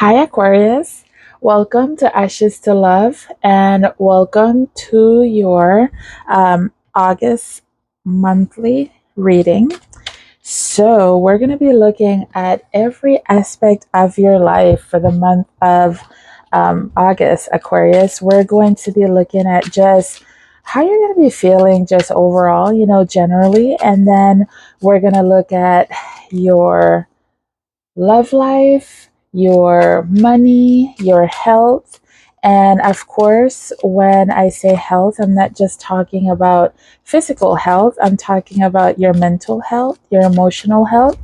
Hi, Aquarius. Welcome to Ashes to Love and welcome to your August monthly reading. So, we're going to be looking at every aspect of your life for the month of August, Aquarius. We're going to be looking at just how you're going to be feeling just overall, generally. And then we're going to look at your love life, your money, your health. And of course, when I say health, I'm not just talking about physical health, I'm talking about your mental health, your emotional health,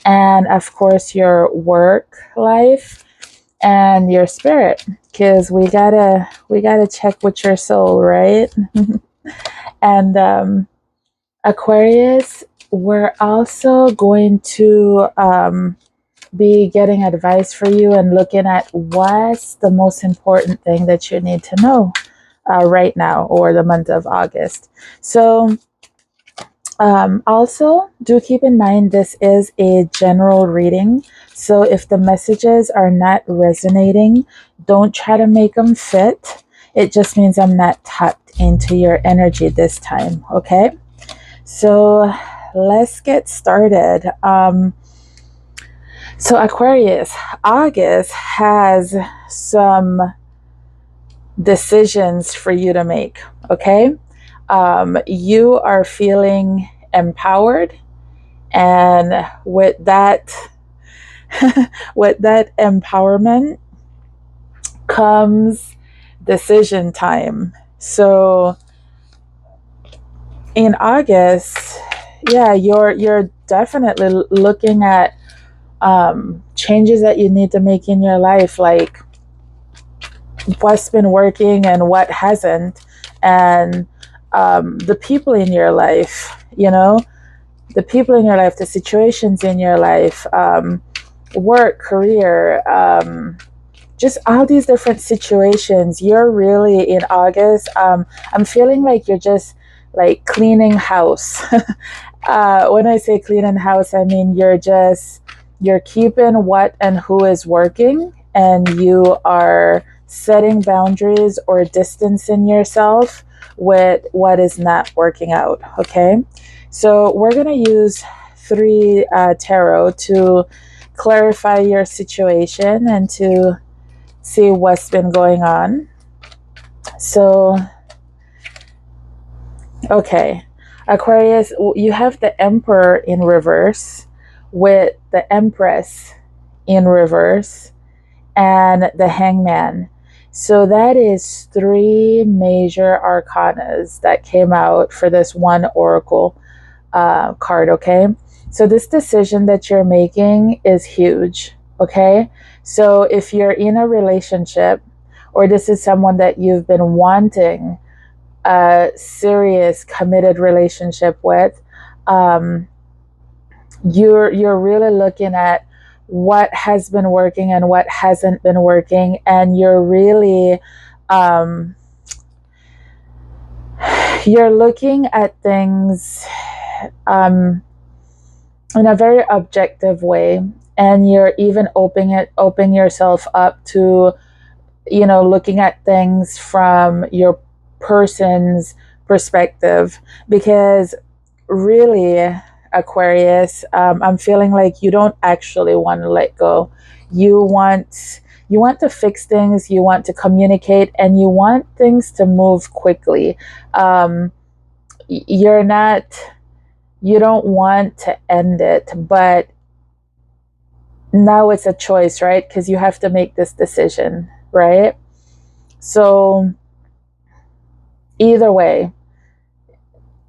and of course, your work life and your spirit. Because we gotta check with your soul, right? And Aquarius, we're also going to be getting advice for you and looking at what's the most important thing that you need to know right now or the month of August. So, also, do keep in mind this is a general reading. So, if the messages are not resonating, don't try to make them fit. It just means I'm not tapped into your energy this time, okay? So, let's get started. So, Aquarius, August has some decisions for you to make, okay? You are feeling empowered, and with that, with that empowerment comes decision time. So, in August, yeah, you're definitely looking at changes that you need to make in your life, like what's been working and what hasn't, and the people in your life, the people in your life, the situations in your life, work, career, just all these different situations. You're really in August. I'm feeling like you're just like cleaning house. When I say cleaning house, I mean you're keeping what and who is working, and you are setting boundaries or distancing yourself with what is not working out. Okay, so we're gonna use three tarot to clarify your situation and to see what's been going on. So, okay, Aquarius, you have the Emperor in reverse with the Empress in reverse and the Hangman. So that is three major arcanas that came out for this one oracle card, okay? So this decision that you're making is huge, okay? So if you're in a relationship or this is someone that you've been wanting a serious committed relationship with, um, you're really looking at what has been working and what hasn't been working, and um, you're looking at things um, in a very objective way, and you're even opening yourself up to looking at things from your person's perspective, because really, Aquarius, I'm feeling like you don't actually want to let go. You want to fix things, you want to communicate, and you want things to move quickly. um, you're not you don't want to end it, but now it's a choice, right? Because you have to make this decision, right? So either way,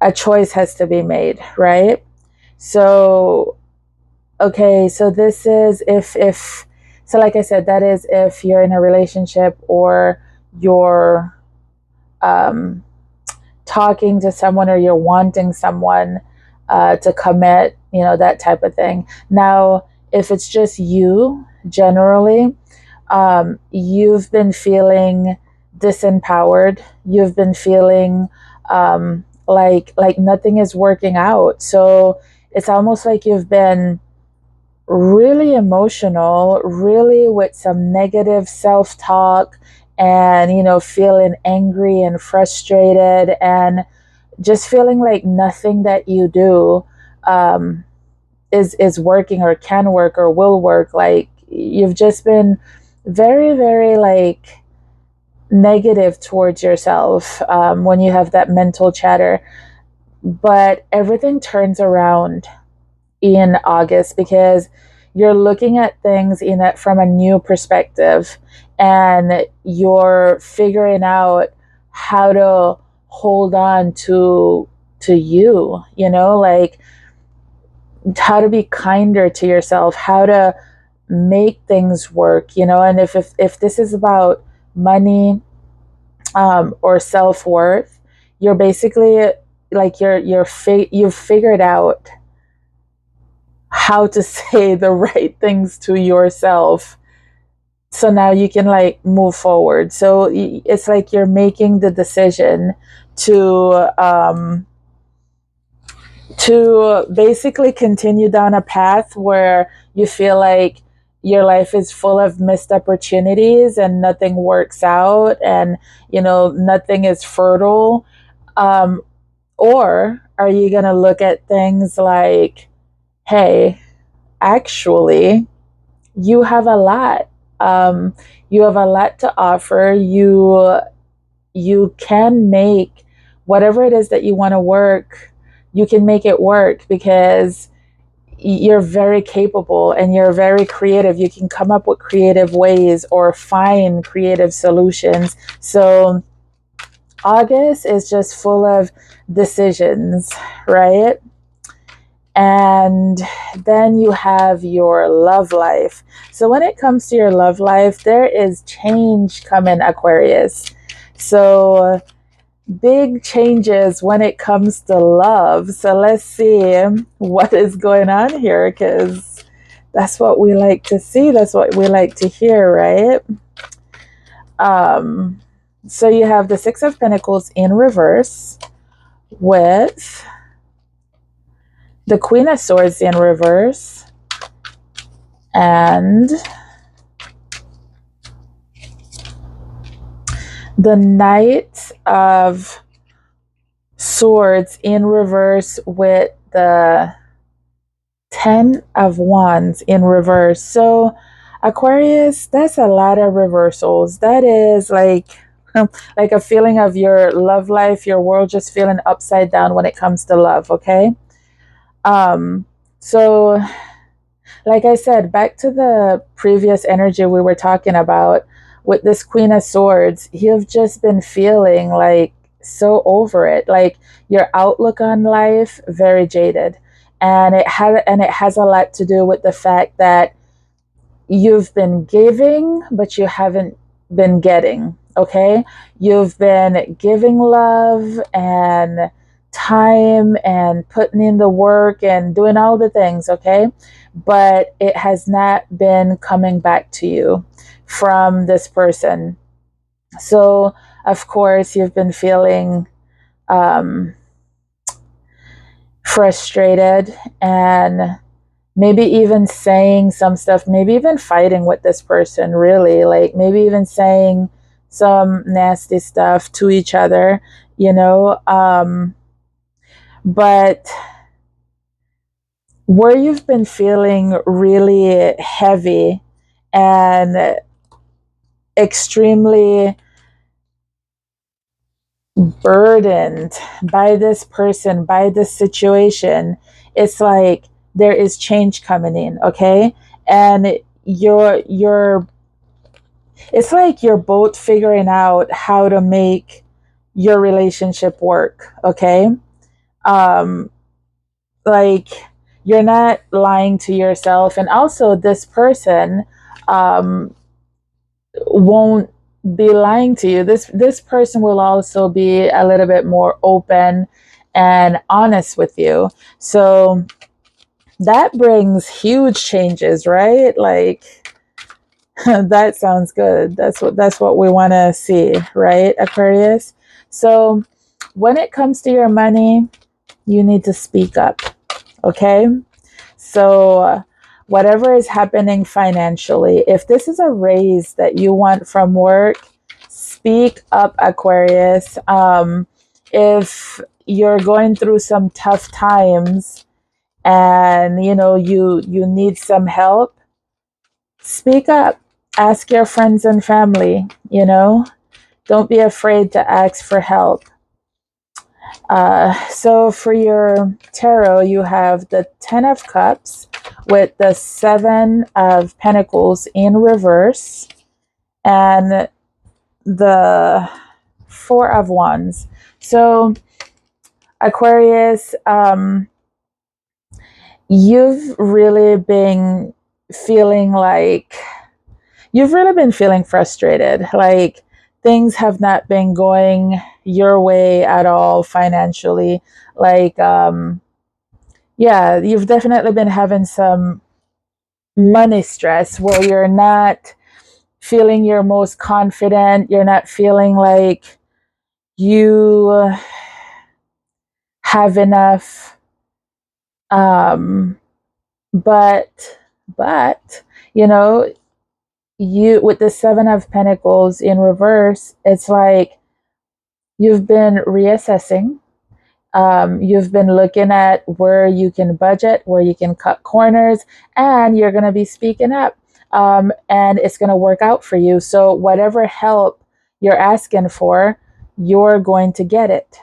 a choice has to be made, right? So okay, so this is if so, like I said, that is if you're in a relationship or you're um, talking to someone or you're wanting someone to commit, that type of thing. Now, if it's just you, generally, you've been feeling disempowered. You've been feeling like nothing is working out. So it's almost like you've been really emotional, really with some negative self-talk, and feeling angry and frustrated, and just feeling like nothing that you do um, is working or can work or will work. Like you've just been very, very like negative towards yourself when you have that mental chatter. But everything turns around in August because you're looking at things in it from a new perspective, and you're figuring out how to hold on to you, like how to be kinder to yourself, how to make things work, and if this is about money or self-worth, you're basically like you've figured out how to say the right things to yourself, so now you can like move forward. So it's like you're making the decision to basically continue down a path where you feel like your life is full of missed opportunities and nothing works out, and nothing is fertile. um, or are you going to look at things like, hey, actually you have a lot. um, you have a lot to offer. You can make whatever it is that you want to work, you can make it work because you're very capable and you're very creative. You can come up with creative ways or find creative solutions. So August is just full of decisions, right? And then you have your love life. So when it comes to your love life, there is change coming, Aquarius. So big changes when it comes to love. So let's see what is going on here, because that's what we like to see. That's what we like to hear, right? Um, so you have the Six of Pentacles in reverse with the Queen of Swords in reverse and the Knight of Swords in reverse with the Ten of Wands in reverse. So Aquarius, that's a lot of reversals. That is like a feeling of your love life, your world just feeling upside down when it comes to love, okay? So like I said, back to the previous energy we were talking about with this Queen of Swords, you've just been feeling like so over it. Like your outlook on life, very jaded. And it has a lot to do with the fact that you've been giving, but you haven't been getting. Okay? You've been giving love and time and putting in the work and doing all the things, okay? But it has not been coming back to you from this person. So, of course, you've been feeling frustrated and maybe even saying some stuff, maybe even fighting with this person, really, like maybe even saying some nasty stuff to each other, you know. But where you've been feeling really heavy and extremely burdened by this person, by this situation, it's like there is change coming in, okay? And you're it's like you're both figuring out how to make your relationship work, okay? Um like you're not lying to yourself, and also this person um won't be lying to you. This person will also be a little bit more open and honest with you. So that brings huge changes, right? Like that sounds good. That's what we want to see, right, Aquarius? So when it comes to your money, you need to speak up, okay? So whatever is happening financially, if this is a raise that you want from work, speak up, Aquarius. If you're going through some tough times and you need some help, speak up. Ask your friends and family. Don't be afraid to ask for help. So for your tarot, you have the 10 of Cups with the 7 of Pentacles in reverse and the 4 of Wands. So Aquarius, you've really been feeling frustrated. Like things have not been going your way at all financially. Like, you've definitely been having some money stress where you're not feeling your most confident. You're not feeling like you have enough. But you with the 7 of Pentacles in reverse, it's like you've been reassessing. You've been looking at where you can budget, where you can cut corners, and you're going to be speaking up. And it's going to work out for you. So whatever help you're asking for, you're going to get it.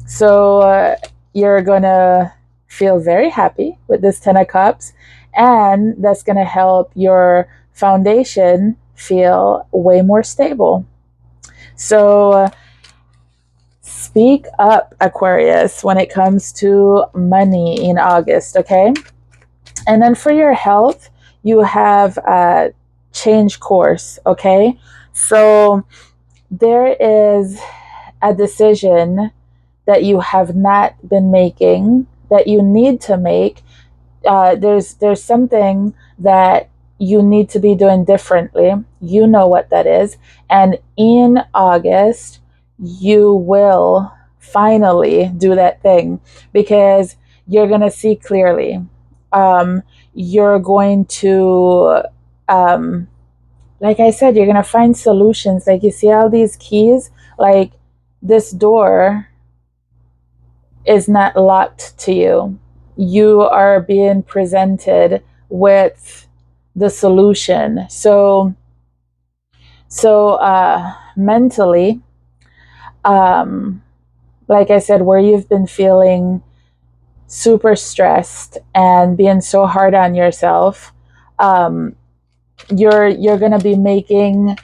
So you're going to feel very happy with this 10 of Cups, and that's going to help your foundation feel way more stable. So speak up, Aquarius, when it comes to money in August, okay? And then for your health, you have change course, okay? So there is a decision that you have not been making that you need to make. There's something that you need to be doing differently. You know what that is. And in August, you will finally do that thing because you're going to see clearly. You're going to, like I said, you're going to find solutions. Like you see all these keys, like this door is not locked to you. You are being presented with the solution. So mentally, like I said, where you've been feeling super stressed and being so hard on yourself, you're going to be making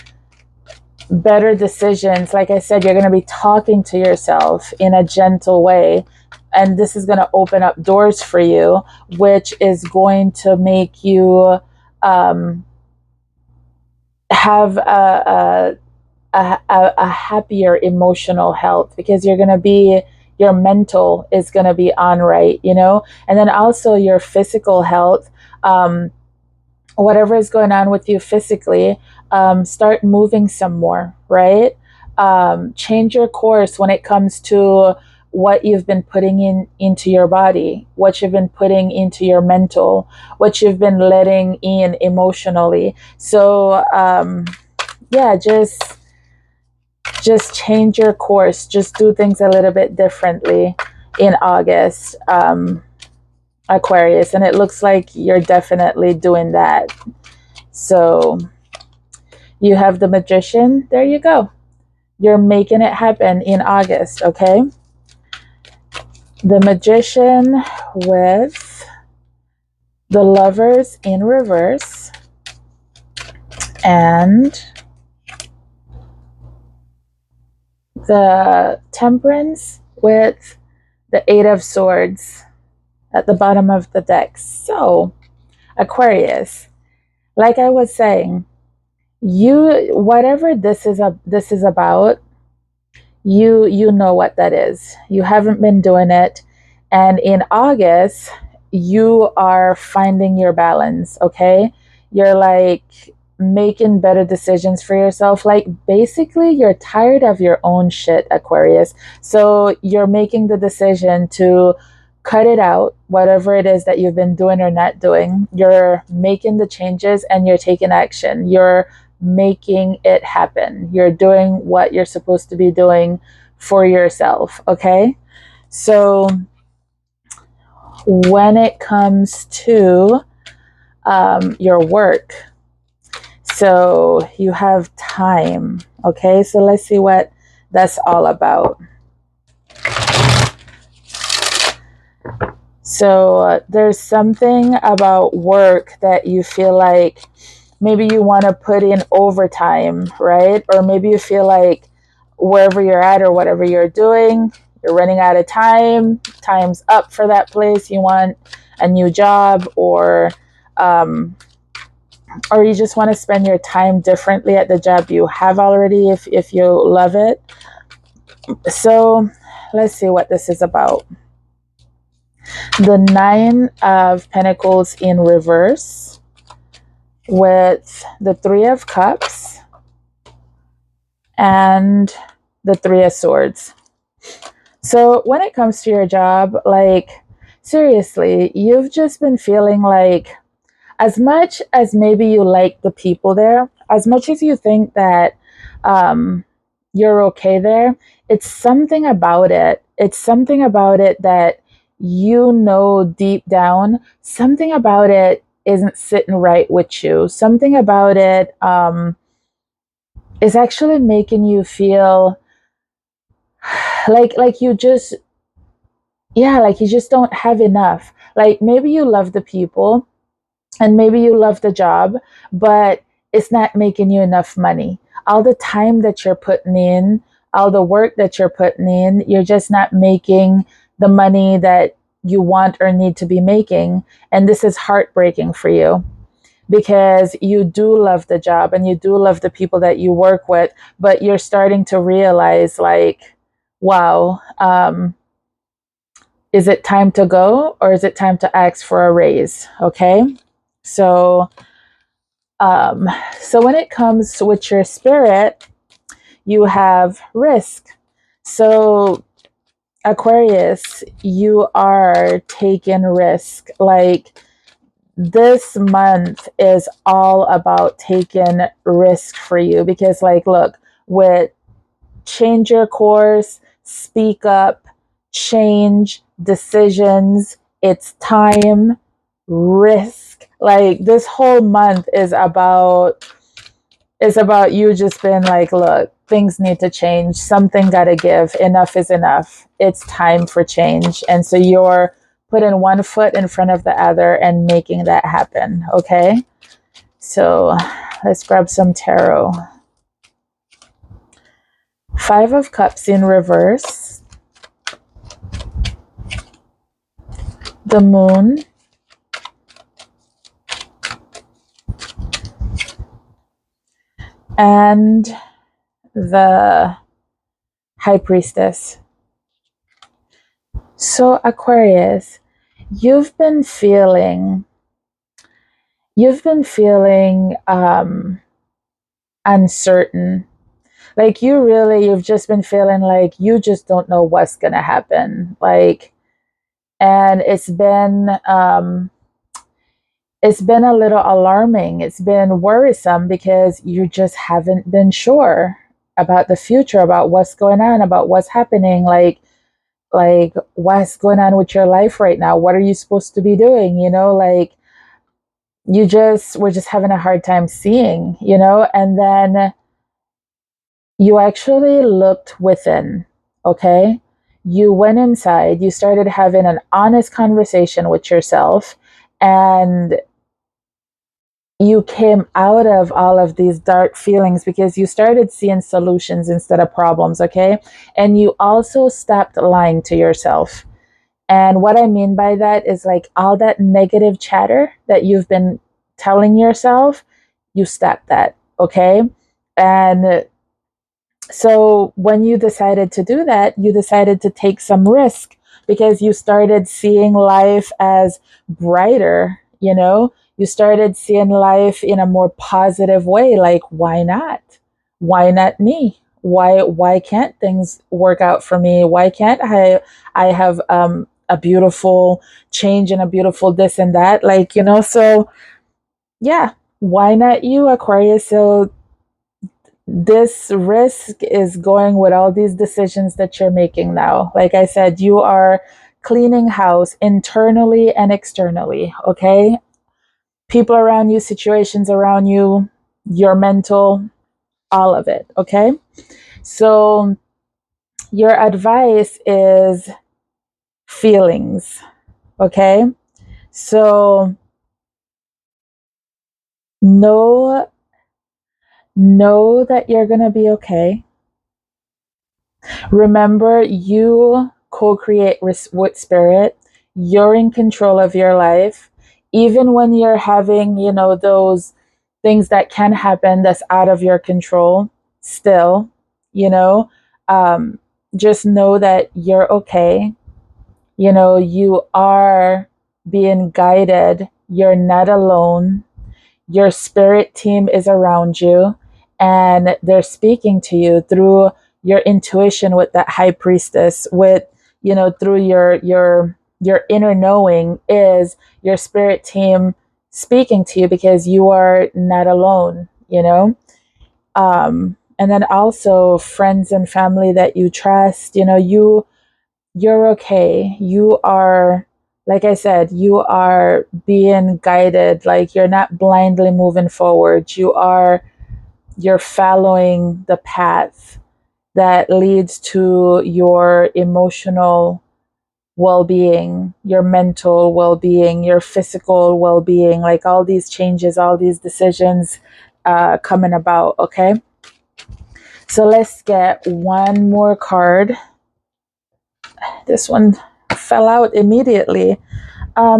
better decisions. Like I said, you're going to be talking to yourself in a gentle way, and this is going to open up doors for you, which is going to make you have a happier emotional health, because your mental is going to be on right, and then also your physical health. Whatever is going on with you physically, start moving some more, right? Change your course when it comes to what you've been putting into your body, what you've been putting into your mental, what you've been letting in emotionally. So just change your course. Just do things a little bit differently in August, Aquarius, and it looks like you're definitely doing that. So you have the Magician. There you go. You're making it happen in August, okay? The Magician with the Lovers in reverse and the Temperance with the 8 of Swords at the bottom of the deck. So, Aquarius, like I was saying, whatever this is about, you know what that is. You haven't been doing it, and in August you are finding your balance, okay? You're like making better decisions for yourself. Like basically you're tired of your own shit, Aquarius. So you're making the decision to cut it out, whatever it is that you've been doing or not doing. You're making the changes and you're taking action. You're making it happen. You're doing what you're supposed to be doing for yourself, okay? So when it comes to your work, so you have time, okay? So let's see what that's all about. So there's something about work that you feel like maybe you want to put in overtime, right? Or maybe you feel like wherever you're at or whatever you're doing, you're running out of time, time's up for that place, you want a new job, or you just want to spend your time differently at the job you have already if you love it. So let's see what this is about. The 9 of Pentacles in reverse with the 3 of Cups and the 3 of Swords. So when it comes to your job, like, seriously, you've just been feeling like, as much as maybe you like the people there, as much as you think that you're okay there, it's something about it. It's something about it that you know deep down, something about it isn't sitting right with you. Something about it is actually making you feel like you just, yeah, like you just don't have enough. Like maybe you love the people and maybe you love the job, but it's not making you enough money. All the time that you're putting in, all the work that you're putting in, you're just not making the money that you want or need to be making. And this is heartbreaking for you because you do love the job and you do love the people that you work with, but you're starting to realize, like, wow, is it time to go or is it time to ask for a raise? Okay. So when it comes to with your spirit, you have risk. So Aquarius, you are taking risk. Like, this month is all about taking risk for you because, like, look, with change your course, speak up, change decisions, it's time, risk. Like, this whole month is about you just being like, look, things need to change, something gotta give, enough is enough, it's time for change. And so you're putting one foot in front of the other and making that happen, okay? So let's grab some tarot. 5 of Cups in reverse, the Moon, and the High Priestess. So Aquarius, you've been feeling uncertain. Like, you've just been feeling like you just don't know what's gonna happen. Like, and it's been a little alarming. It's been worrisome because you just haven't been sure about the future, about what's going on, about what's happening. Like what's going on with your life right now? What are you supposed to be doing? Like, we're just having a hard time seeing, and then you actually looked within, okay? You went inside, you started having an honest conversation with yourself, and you came out of all of these dark feelings because you started seeing solutions instead of problems, okay? And you also stopped lying to yourself. And what I mean by that is, like, all that negative chatter that you've been telling yourself, you stopped that, okay? And so when you decided to do that, you decided to take some risk because you started seeing life as brighter, You started seeing life in a more positive way. Like, why not? Why not me? Why can't things work out for me? Why can't I have a a beautiful change and a beautiful this and that, like, so yeah, why not you, Aquarius? So this risk is going with all these decisions that you're making now. Like I said, you are cleaning house internally and externally, okay? People around you, situations around you, your mental, all of it, okay? So your advice is feelings, okay? So know that you're going to be okay. Remember, you co-create with spirit. You're in control of your life. Even when you're having, those things that can happen that's out of your control, still, you know, um, just know that you're okay. You are being guided. You're not alone. Your spirit team is around you, and they're speaking to you through your intuition with that high priestess, with, through your inner knowing is your spirit team speaking to you, because you are not alone, and then also friends and family that you trust, you're okay. You are, like I said, you are being guided. Like, you're not blindly moving forward. You're following the path that leads to your emotional well-being, your mental well-being, your physical well-being, like all these changes, all these decisions coming about, okay? So let's get one more card. This one fell out immediately.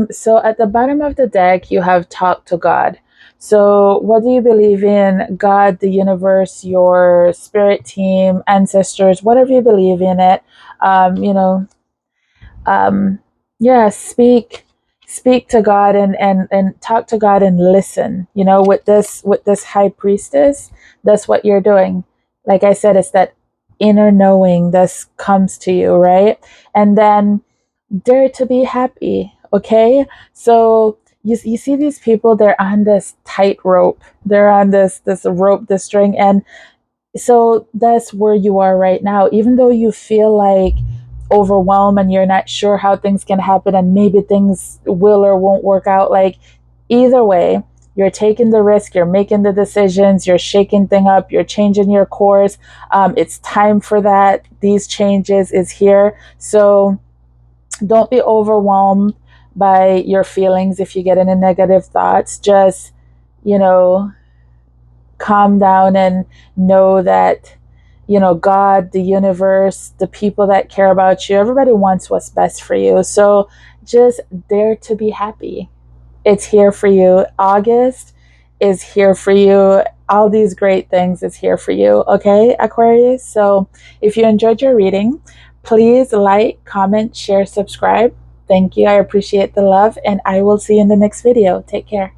So at the bottom of the deck, you have talk to God. So what do you believe in? God, the universe, your spirit team, ancestors, whatever you believe in it. Um, you know, yeah, speak to God, and talk to God and listen. With this high priestess, that's what you're doing. Like I said, it's that inner knowing that comes to you, right? And then dare to be happy, okay? So you see these people, they're on this tightrope, they're on this rope, this string, and so that's where you are right now. Even though you feel like overwhelmed and you're not sure how things can happen, and maybe things will or won't work out, like, either way, you're taking the risk, you're making the decisions, you're shaking things up, you're changing your course. It's time for that. These changes is here. So don't be overwhelmed by your feelings. If you get any negative thoughts, just, you know, calm down and know that, God, the universe, the people that care about you, everybody wants what's best for you. So just dare to be happy. It's here for you. August is here for you. All these great things is here for you. Okay, Aquarius? So if you enjoyed your reading, please like, comment, share, subscribe. Thank you. I appreciate the love, and I will see you in the next video. Take care.